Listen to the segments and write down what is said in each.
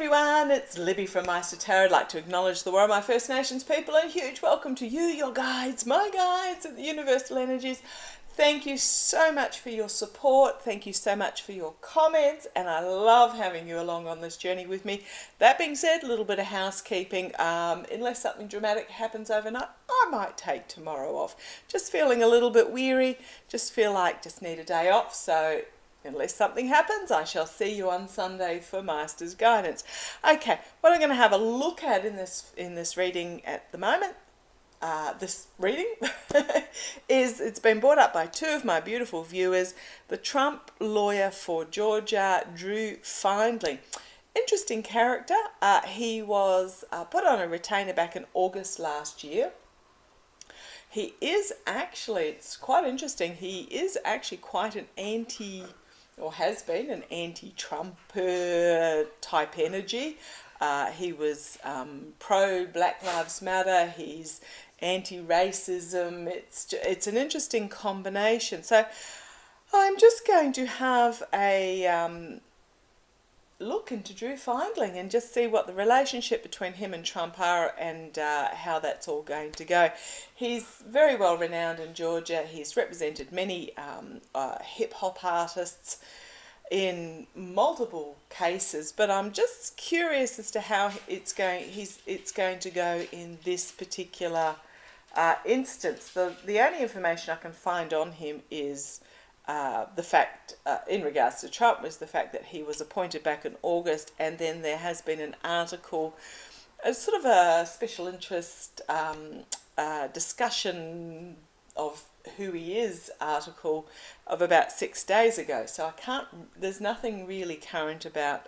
everyone, it's Libby from Meister Tarot. I'd like to acknowledge the World, my First Nations people, and a huge welcome to you, your guides, my guides of the universal energies. Thank you so much for your support. Thank you so much for your comments, and I love having you along on this journey with me. That being said, a little bit of housekeeping. Unless something dramatic happens overnight, I might take tomorrow off. Just feeling a little bit weary, just feel like just need a day off, so unless something happens, I shall see you on Sunday for Meister's Guidance. Okay, what I'm going to have a look at in this reading at the moment, is, it's been brought up by two of my beautiful viewers, the Trump lawyer for Georgia, Drew Findling. Interesting character. He was put on a retainer back in August last year. He is actually, it's quite interesting, he is actually quite an or has been an anti-Trumper type energy. He was pro-Black Lives Matter, he's anti-racism. It's an interesting combination. So I'm just going to have a look into Drew Findling and just see what the relationship between him and Trump are and how that's all going to go. He's very well renowned in Georgia. He's represented many hip-hop artists in multiple cases, but I'm just curious as to how it's going to go in this particular instance. The only information I can find on him is the fact, in regards to Trump, was the fact that he was appointed back in August, and then there has been an article, a sort of a special interest discussion of who he is article of about 6 days ago. So there's nothing really current about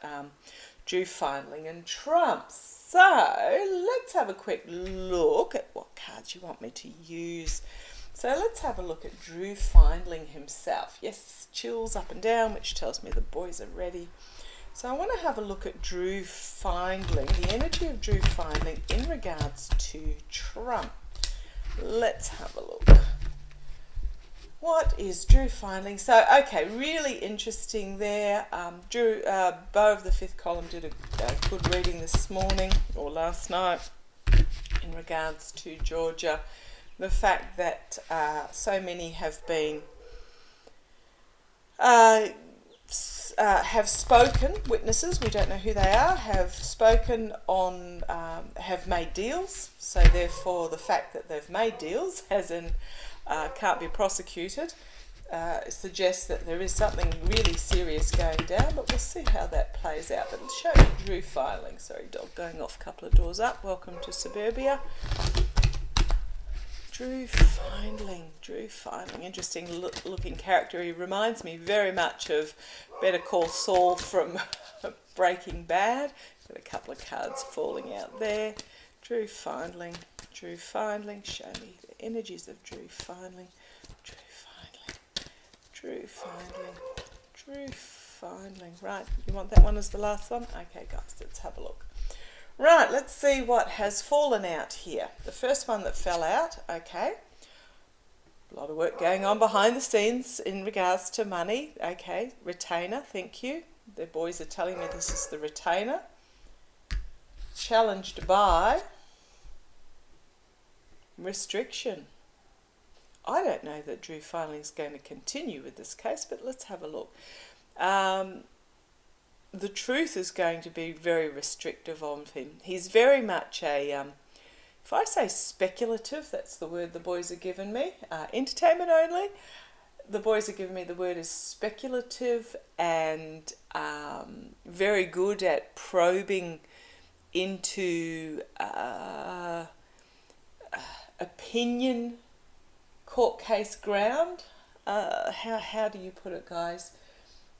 Drew Findling and Trump. So let's have a quick look at what cards you want me to use. So let's have a look at Drew Findling himself. Yes, chills up and down, which tells me the boys are ready. So I want to have a look at Drew Findling, the energy of Drew Findling in regards to Trump. Let's have a look. What is Drew Findling? So, okay, really interesting there. Drew, Bo of the Fifth Column did a good reading this morning or last night in regards to Georgia. The fact that so many have been have spoken, witnesses, we don't know who they are, have spoken on, have made deals. So therefore the fact that they've made deals, as in can't be prosecuted, suggests that there is something really serious going down, but we'll see how that plays out. But it'll show you Drew Findling. Sorry, dog going off a couple of doors up. Welcome to suburbia. Drew Findling, interesting looking character. He reminds me very much of Better Call Saul from Breaking Bad. Got a couple of cards falling out there. Drew Findling, show me the energies of Drew Findling. Right, you want that one as the last one? Okay guys, let's have a look. Right, let's see what has fallen out here. The first one that fell out, okay. A lot of work going on behind the scenes in regards to money. Okay, retainer, thank you. The boys are telling me this is the retainer. Challenged by restriction. I don't know that Drew Findling is going to continue with this case, but let's have a look. The truth is going to be very restrictive of him. He's very much a, if I say speculative, that's the word the boys are giving me, entertainment only. The boys are giving me the word is speculative and very good at probing into opinion, court case ground. How do you put it, guys?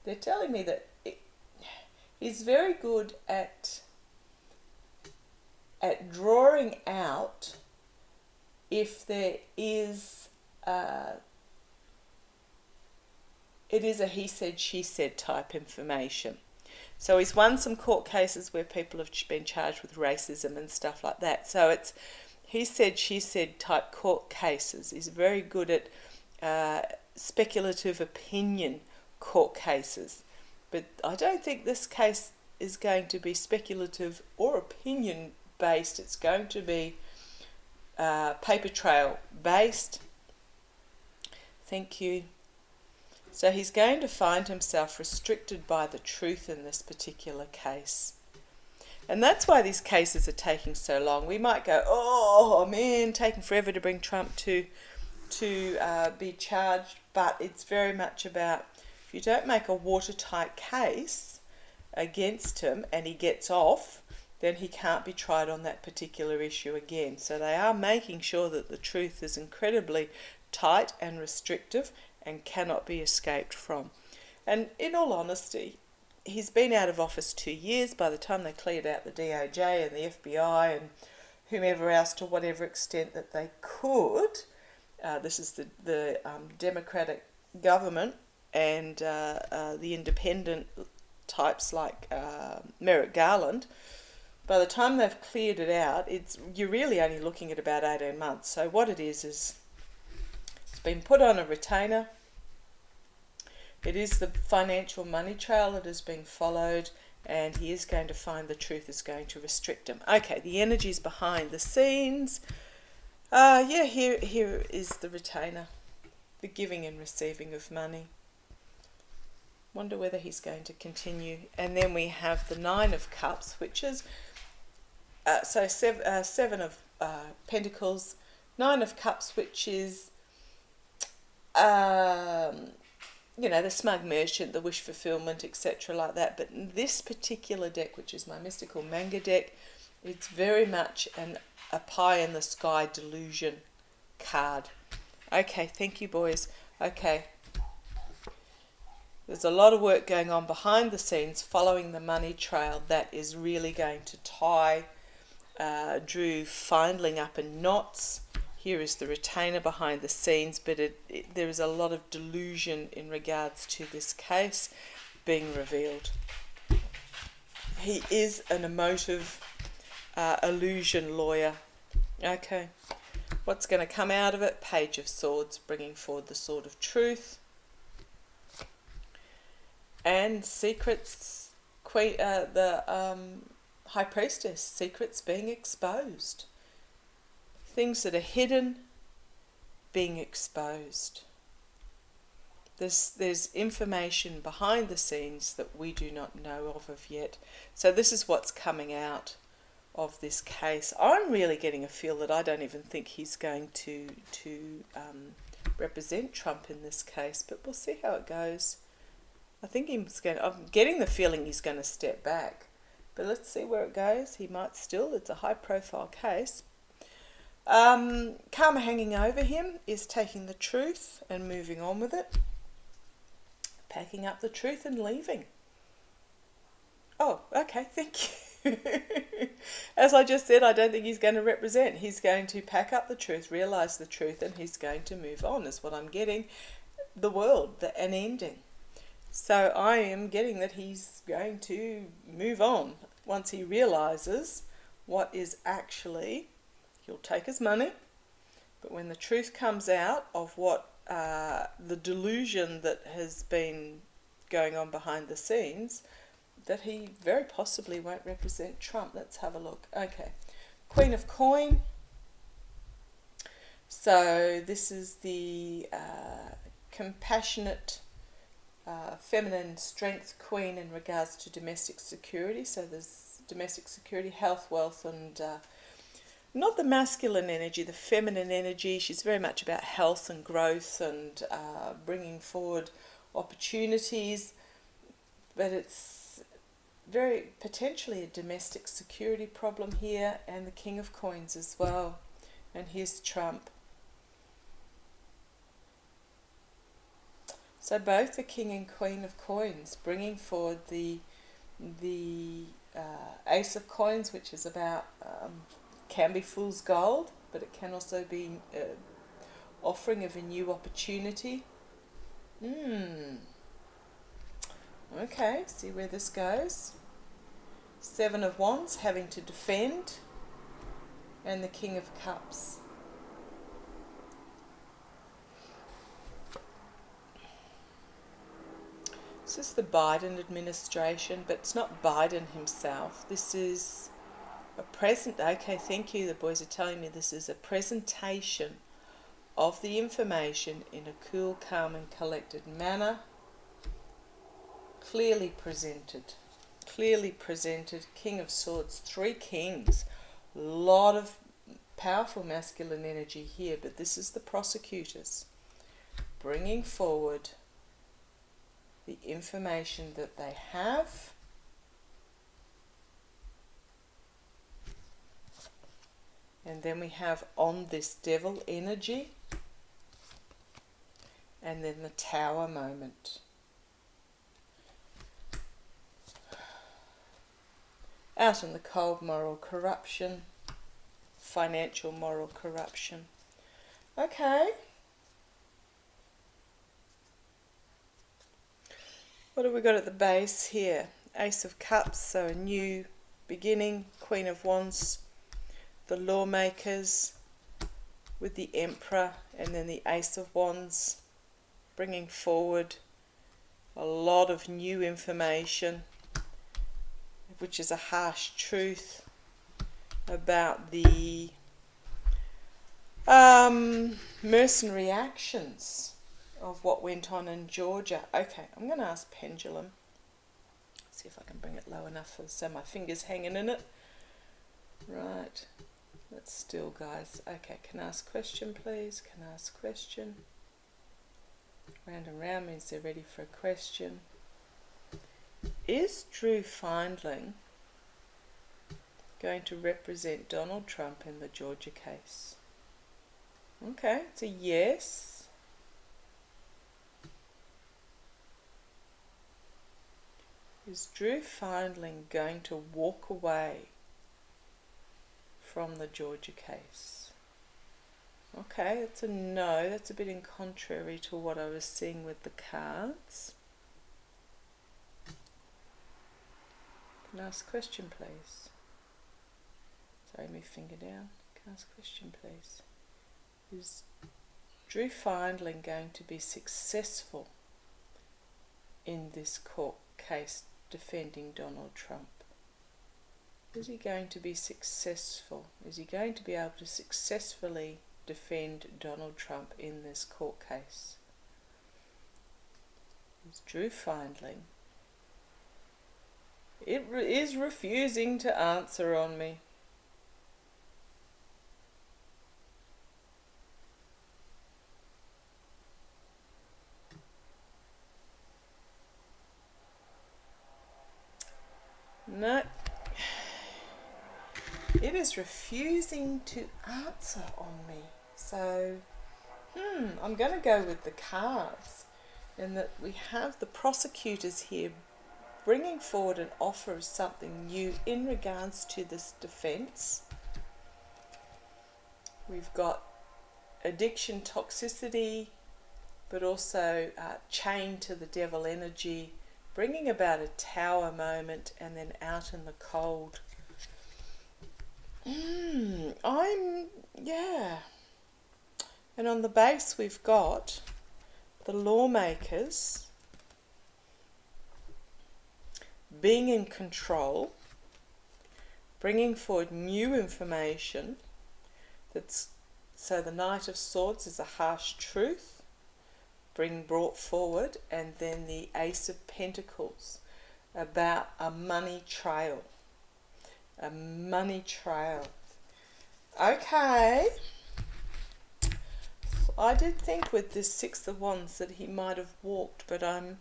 They're telling me that he's very good at drawing out if there is it is a he said she said type information. So he's won some court cases where people have been charged with racism and stuff like that. So it's he said she said type court cases. He's very good at speculative opinion court cases. But I don't think this case is going to be speculative or opinion based. It's going to be paper trail based. Thank you. So he's going to find himself restricted by the truth in this particular case. And that's why these cases are taking so long. We might go, oh man, taking forever to bring Trump to be charged, but it's very much about, if you don't make a watertight case against him and he gets off, then he can't be tried on that particular issue again. So they are making sure that the truth is incredibly tight and restrictive and cannot be escaped from. And in all honesty, he's been out of office 2 years. By the time they cleared out the DOJ and the FBI and whomever else to whatever extent that they could, this is the Democratic government and the independent types like Merrick Garland. By the time they've cleared it out, you're really only looking at about 18 months. So what it is it's been put on a retainer. It is the financial money trail that is being followed, and he is going to find the truth is going to restrict him. Okay, the energies behind the scenes. Here is the retainer, the giving and receiving of money. Wonder whether he's going to continue. And then we have the Nine of Cups, which is Seven of Pentacles, Nine of Cups, which is the smug merchant, the wish fulfillment, etc. like that. But in this particular deck, which is my mystical manga deck, it's very much a pie in the sky delusion card. Okay, thank you, boys. Okay. There's a lot of work going on behind the scenes following the money trail that is really going to tie Drew Findling up in knots. Here is the retainer behind the scenes, but there is a lot of delusion in regards to this case being revealed. He is an emotive illusion lawyer. Okay, what's going to come out of it? Page of Swords, bringing forward the sword of truth. And secrets, the High Priestess, secrets being exposed. Things that are hidden being exposed. There's information behind the scenes that we do not know of yet. So this is what's coming out of this case. I'm really getting a feel that I don't even think he's going to represent Trump in this case, but we'll see how it goes. I'm getting the feeling he's going to step back, but let's see where it goes. He might still. It's a high-profile case. Karma hanging over him is taking the truth and moving on with it, packing up the truth and leaving. Oh, okay, thank you. As I just said, I don't think he's going to represent. He's going to pack up the truth, realise the truth, and he's going to move on, is what I'm getting. The world, an ending. So I am getting that he's going to move on once he realises what is actually, he'll take his money, but when the truth comes out of what the delusion that has been going on behind the scenes, that he very possibly won't represent Trump. Let's have a look. Okay, Queen of Coin. So this is the compassionate feminine strength queen in regards to domestic security. So there's domestic security, health, wealth, and not the masculine energy, the feminine energy. She's very much about health and growth and bringing forward opportunities, but it's very potentially a domestic security problem here, and the King of Coins as well. And here's Trump. So both the King and Queen of Coins bringing forward the Ace of Coins, which is about, can be fool's gold, but it can also be offering of a new opportunity. Okay, see where this goes. Seven of Wands, having to defend, and the King of Cups. This is the Biden administration, but it's not Biden himself. This is a present. Okay, thank you. The boys are telling me this is a presentation of the information in a cool, calm and collected manner. Clearly presented. Clearly presented. King of Swords, 3 kings. A lot of powerful masculine energy here, but this is the prosecutors bringing forward the information that they have. And then we have on this devil energy, and then the tower moment. Out in the cold, moral corruption, financial moral corruption. Okay. What have we got at the base here? Ace of Cups, so a new beginning. Queen of Wands, the lawmakers with the Emperor, and then the Ace of Wands, bringing forward a lot of new information, which is a harsh truth about the mercenary actions of what went on in Georgia. Okay, I'm going to ask Pendulum. See if I can bring it low enough so my finger's hanging in it. Right. That's still, guys. Okay, can I ask question, please? Can I ask question? Round and round means they're ready for a question. Is Drew Findling going to represent Donald Trump in the Georgia case? Okay, it's a yes. Is Drew Findling going to walk away from the Georgia case? Okay, it's a no. That's a bit in contrary to what I was seeing with the cards. Can I ask a question, please? Sorry, my finger down. Can I ask a question, please? Is Drew Findling going to be successful in this court case defending Donald Trump? Is he going to be successful? Is he going to be able to successfully defend Donald Trump in this court case? Is Drew Findling? It is refusing to answer on me. No. It is refusing to answer on me. So, I'm going to go with the cards. In that we have the prosecutors here bringing forward an offer of something new in regards to this defense. We've got addiction, toxicity, but also chained to the devil energy, bringing about a tower moment, and then out in the cold. Yeah. And on the base we've got the lawmakers being in control, bringing forward new information. So the Knight of Swords is a harsh truth being brought forward, and then the Ace of Pentacles about a money trail. A money trail. Okay. I did think with this Six of Wands that he might have walked, but the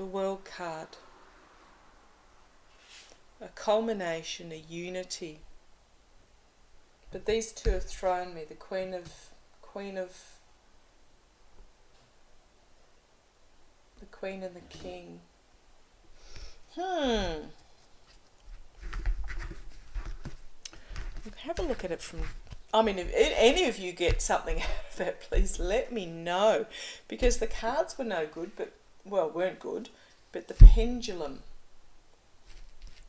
World card. A culmination, a unity. But these two have thrown me. The Queen of the Queen and the King. Have a look at it from, I mean, if any of you get something out of it, please let me know, because the cards were no good, weren't good, but the pendulum.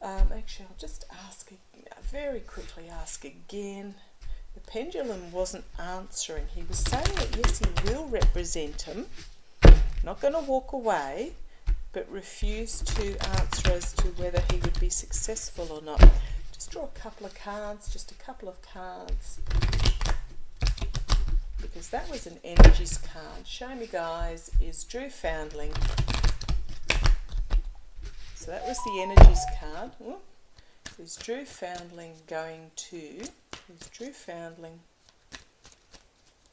Actually, I'll just very quickly ask again. The pendulum wasn't answering. He was saying that yes, he will represent him. not going to walk away, but refuse to answer as to whether he would be successful or not. Just draw a couple of cards, just a couple of cards, because that was an energies card. Show me, guys, is Drew Foundling. So that was the energies card. Ooh. Is Drew Foundling going to, is Drew Foundling,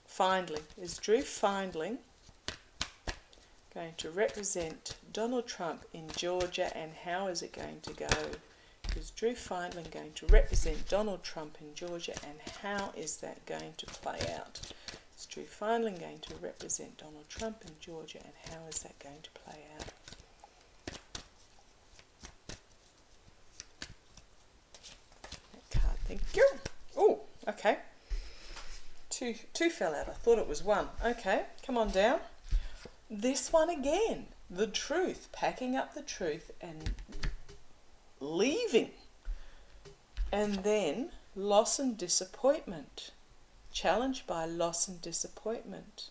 Findling, is Drew Findling going to represent Donald Trump in Georgia, and how is it going to go? Is Drew Findling going to represent Donald Trump in Georgia, and how is that going to play out? Is Drew Findling going to represent Donald Trump in Georgia, and how is that going to play out? Thank you. Oh, okay. Two fell out. I thought it was one. Okay, come on down. This one again. The truth. Packing up the truth and leaving. And then loss and disappointment. Challenged by loss and disappointment.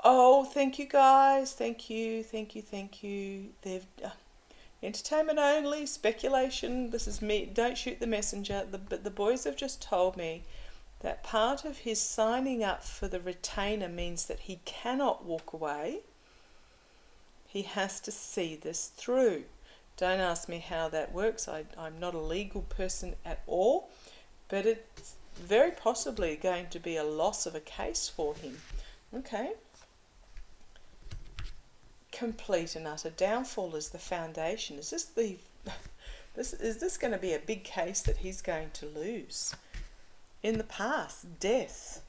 Oh, thank you, guys. Thank you. They've... entertainment only, speculation. This is me. Don't shoot the messenger. But the boys have just told me that part of his signing up for the retainer means that he cannot walk away. He has to see this through. Don't ask me how that works. I'm not a legal person at all. But it's very possibly going to be a loss of a case for him. Okay. Complete and utter downfall is the foundation. Is this going to be a big case that he's going to lose? In the past, death,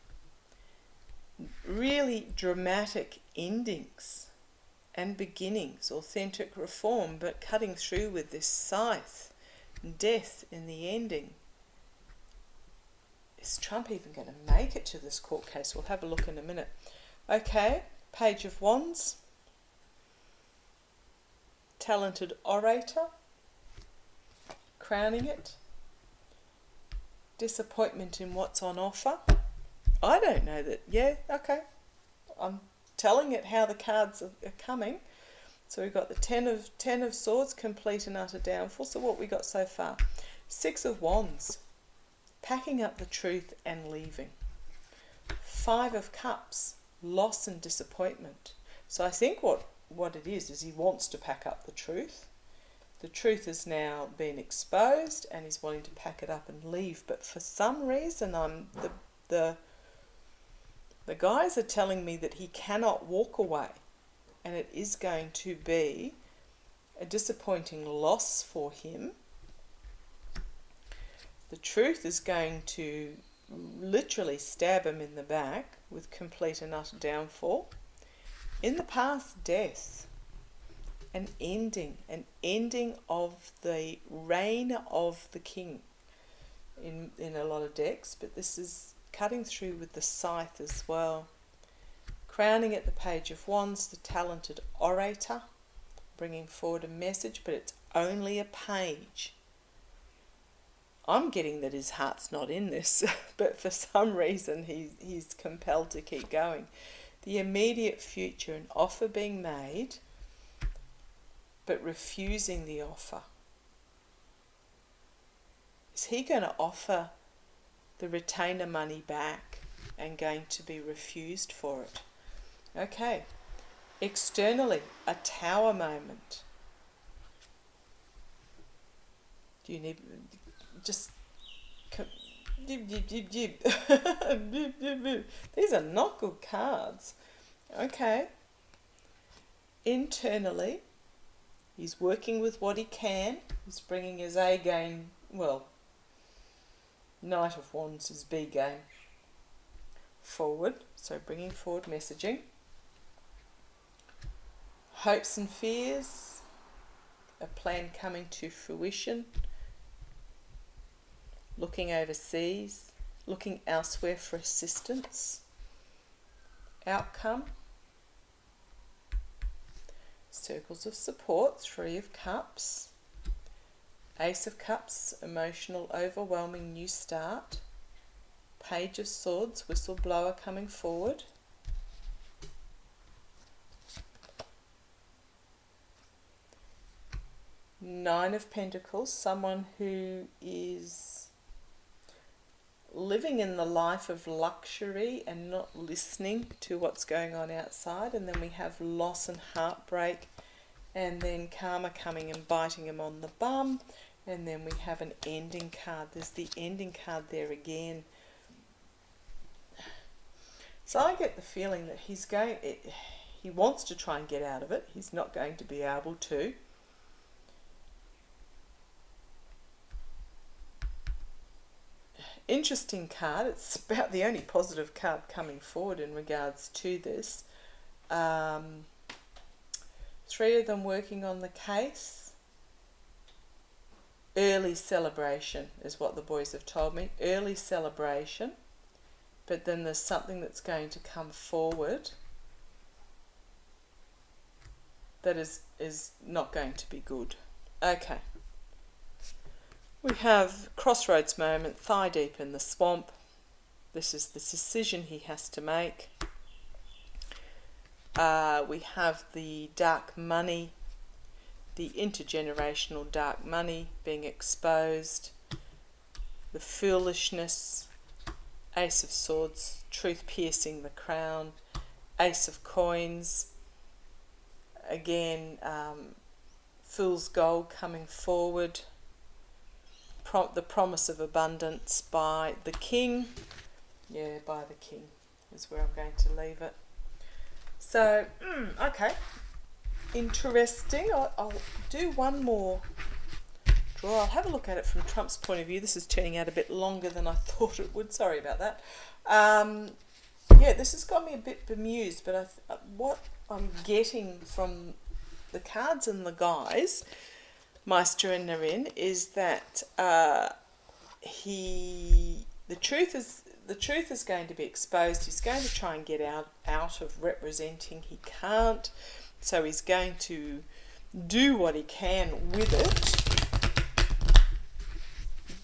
really dramatic endings and beginnings, authentic reform, but cutting through with this scythe, death in the ending. Is Trump even going to make it to this court case? We'll have a look in a minute. Okay, Page of Wands. Talented orator, crowning it. Disappointment in what's on offer. I don't know that. Yeah, okay. I'm telling it how the cards are coming. So we've got the Ten of Swords, complete and utter downfall. So what we got so far? Six of Wands, packing up the truth and leaving. Five of Cups, loss and disappointment. So I think what it is he wants to pack up the truth. The truth has now been exposed and he's wanting to pack it up and leave. But for some reason, the guys are telling me that he cannot walk away. And it is going to be a disappointing loss for him. The truth is going to literally stab him in the back with complete and utter downfall. In the past, death. An ending of the reign of the king in a lot of decks, but this is cutting through with the scythe as well. Crowning at the Page of Wands, the talented orator, bringing forward a message, but it's only a page. I'm getting that his heart's not in this, but for some reason he's compelled to keep going. The immediate future, an offer being made, but refusing the offer. Is he going to offer the retainer money back and going to be refused for it? Okay. Externally, a tower moment. Do you need just... These are not good cards. Okay. Internally, he's working with what he can. He's bringing his A game, well, Knight of Wands, his B game, forward. So bringing forward messaging. Hopes and fears, a plan coming to fruition. Looking overseas, looking elsewhere for assistance. Outcome. Circles of support, Three of Cups. Ace of Cups, emotional, overwhelming new start. Page of Swords, whistleblower coming forward. Nine of Pentacles, someone who is living in the life of luxury and not listening to what's going on outside. And then we have loss and heartbreak, and then karma coming and biting him on the bum. And then we have an ending card. There's the ending card there again. So I get the feeling that he wants to try and get out of it. He's not going to be able to. Interesting card. It's about the only positive card coming forward in regards to this. Three of them working on the case. Early celebration is what the boys have told me. Early celebration. But then there's something that's going to come forward that is not going to be good. Okay. We have crossroads moment, thigh deep in the swamp. This is the decision he has to make. We have the dark money, the intergenerational dark money being exposed, the foolishness, Ace of Swords, truth piercing the crown, Ace of Coins, again, Fool's Gold coming forward, the promise of abundance by the King. Yeah, by the King is where I'm going to leave it. So, okay, interesting. I'll do one more draw. I'll have a look at it from Trump's point of view. This is turning out a bit longer than I thought it would. Sorry about that. Yeah, this has got me a bit bemused, but what I'm getting from the cards and the guys, Meister and Narin, is that the truth is going to be exposed. He's going to try and get out of representing. He can't, so he's going to do what he can with it.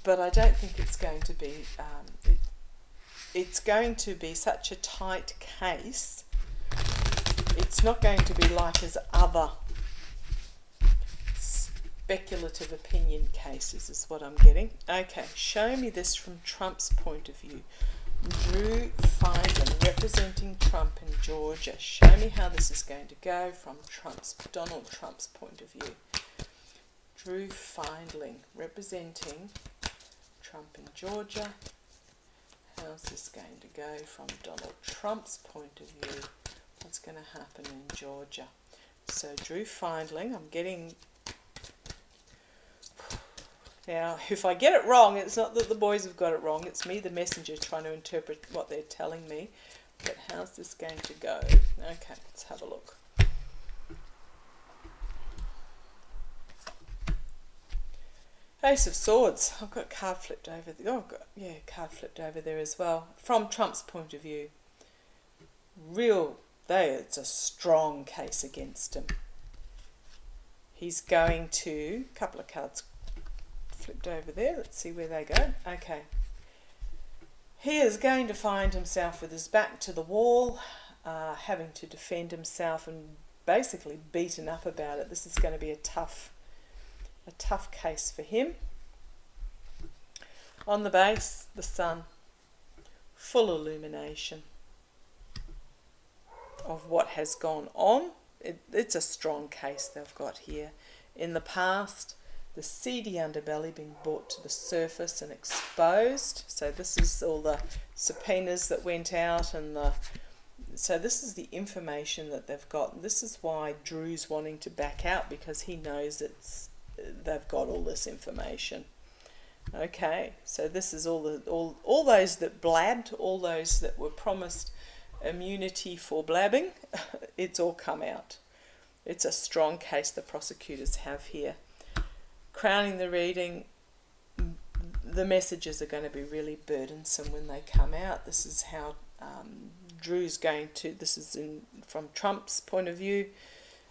But I don't think it's going to be. It's going to be such a tight case. It's not going to be like his other speculative opinion cases, is what I'm getting. Okay, show me this from Trump's point of view. Drew Findling, representing Trump in Georgia. Show me how this is going to go from Donald Trump's point of view. Drew Findling, representing Trump in Georgia. How's this going to go from Donald Trump's point of view? What's going to happen in Georgia? So Drew Findling, I'm getting... Now, if I get it wrong, it's not that the boys have got it wrong. It's me, the messenger, trying to interpret what they're telling me. But how's this going to go? Okay, let's have a look. Ace of Swords. I've got card flipped over there. Oh, card flipped over there as well. From Trump's point of view, it's a strong case against him. He's going to, a couple of cards flipped over there. Let's see where they go. Okay. He is going to find himself with his back to the wall, having to defend himself and basically beaten up about it. This is going to be a tough case for him. On the base, the sun, full illumination of what has gone on. It's a strong case they've got here. In the past, the seedy underbelly being brought to the surface and exposed. So this is all the subpoenas that went out, so this is the information that they've got. This is why Drew's wanting to back out, because he knows they've got all this information. Okay, so this is all those that blabbed, all those that were promised immunity for blabbing. It's all come out. It's a strong case the prosecutors have here. Crowning the reading, the messages are going to be really burdensome when they come out. This is how Drew's going to, this is from Trump's point of view,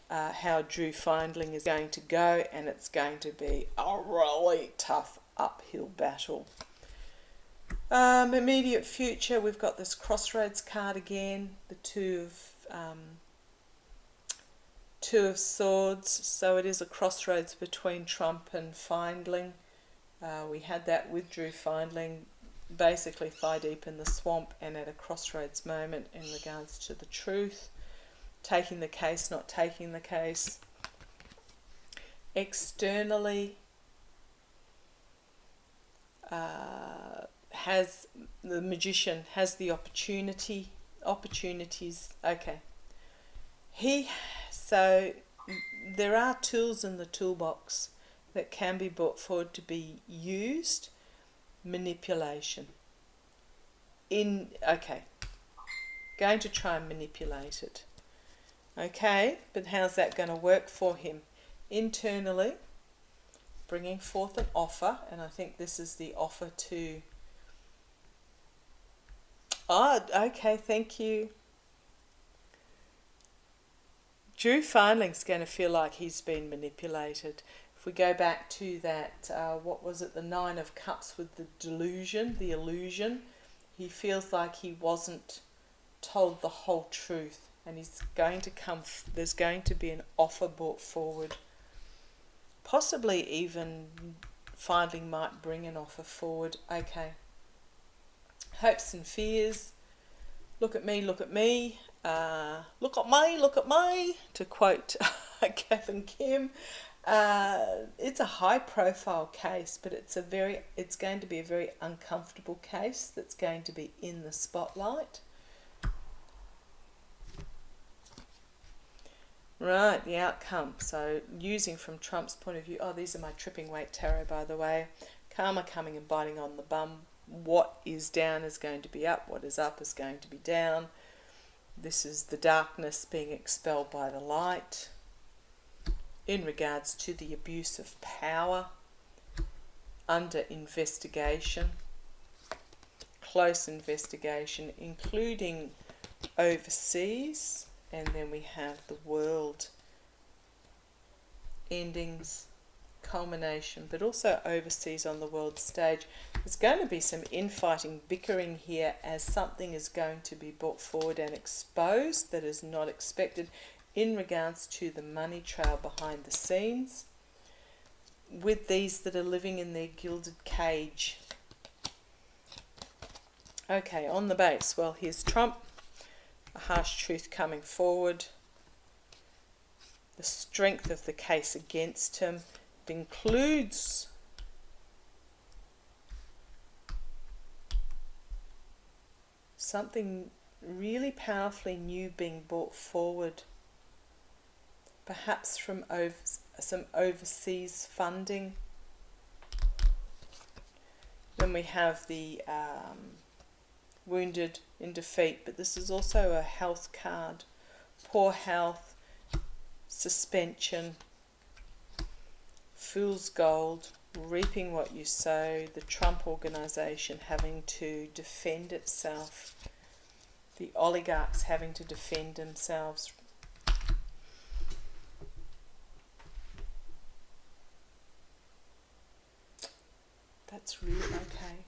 how Drew Findling is going to go, and it's going to be a really tough uphill battle. Immediate future, we've got this crossroads card again, the two of Two of Swords, so it is a crossroads between Trump and Findling. We had that with Drew Findling, basically thigh deep in the swamp and at a crossroads moment in regards to the truth, taking the case, not taking the case. Externally, has the magician has the opportunities. Okay, so there are tools in the toolbox that can be brought forward to be used. Manipulation. Going to try and manipulate it. Okay, but how's that going to work for him? Internally, bringing forth an offer, and I think this is the offer to... okay, thank you. Drew Findling's going to feel like he's been manipulated. If we go back to that, what was it, the Nine of Cups with the delusion, the illusion, he feels like he wasn't told the whole truth, and there's going to be an offer brought forward. Possibly even Findling might bring an offer forward. Okay. Hopes and fears. Look at me, look at me. Look at me, to quote Kath and Kim. It's a high profile case, but it's going to be a very uncomfortable case that's going to be in the spotlight. Right, the outcome. So using from Trump's point of view, these are my tripping weight tarot, by the way. Karma coming and biting on the bum. What is down is going to be up. What is up is going to be down. This is the darkness being expelled by the light. In regards to the abuse of power, under investigation, close investigation, including overseas. And then we have the world, endings, culmination, but also overseas on the world stage. There's going to be some infighting, bickering here, as something is going to be brought forward and exposed that is not expected in regards to the money trail behind the scenes, with these that are living in their gilded cage. Okay, on the base, well, here's Trump. A harsh truth coming forward. The strength of the case against him. It includes something really powerfully new being brought forward. Perhaps from some overseas funding. Then we have the wounded in defeat, but this is also a health card. Poor health, suspension, fool's gold, reaping what you sow, the Trump organisation having to defend itself, the oligarchs having to defend themselves. That's really okay.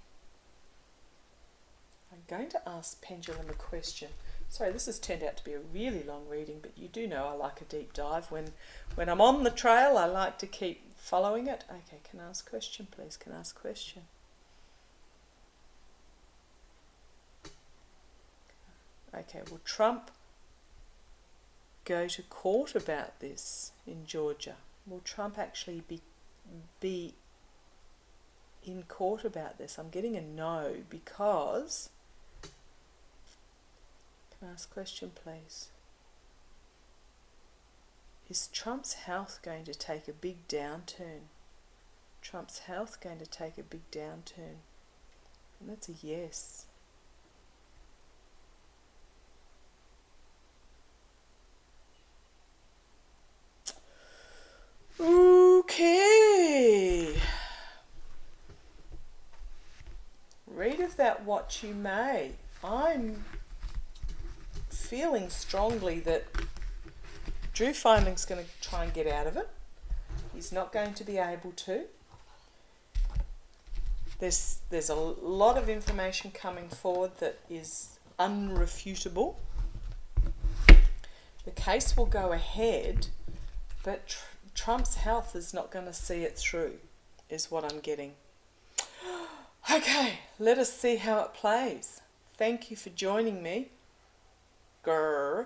I'm going to ask Pendulum a question. Sorry, this has turned out to be a really long reading, but you do know I like a deep dive. When I'm on the trail, I like to keep following it. Okay, can I ask a question, please? Can I ask a question? Okay, will Trump go to court about this in Georgia? Will Trump actually be in court about this? I'm getting a no, because... Can I ask a question, please? Is Trump's health going to take a big downturn? Trump's health going to take a big downturn? And that's a yes. Okay. Read of that what you may. I'm feeling strongly that Drew Findling's going to try and get out of it. He's not going to be able to. There's a lot of information coming forward that is unrefutable. The case will go ahead, But Trump's health is not going to see it through, is what I'm getting. Okay, let us see how it plays. Thank you for joining me. Grrr.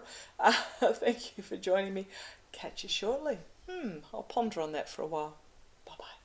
Thank you for joining me. Catch you shortly. I'll ponder on that for a while. Bye-bye.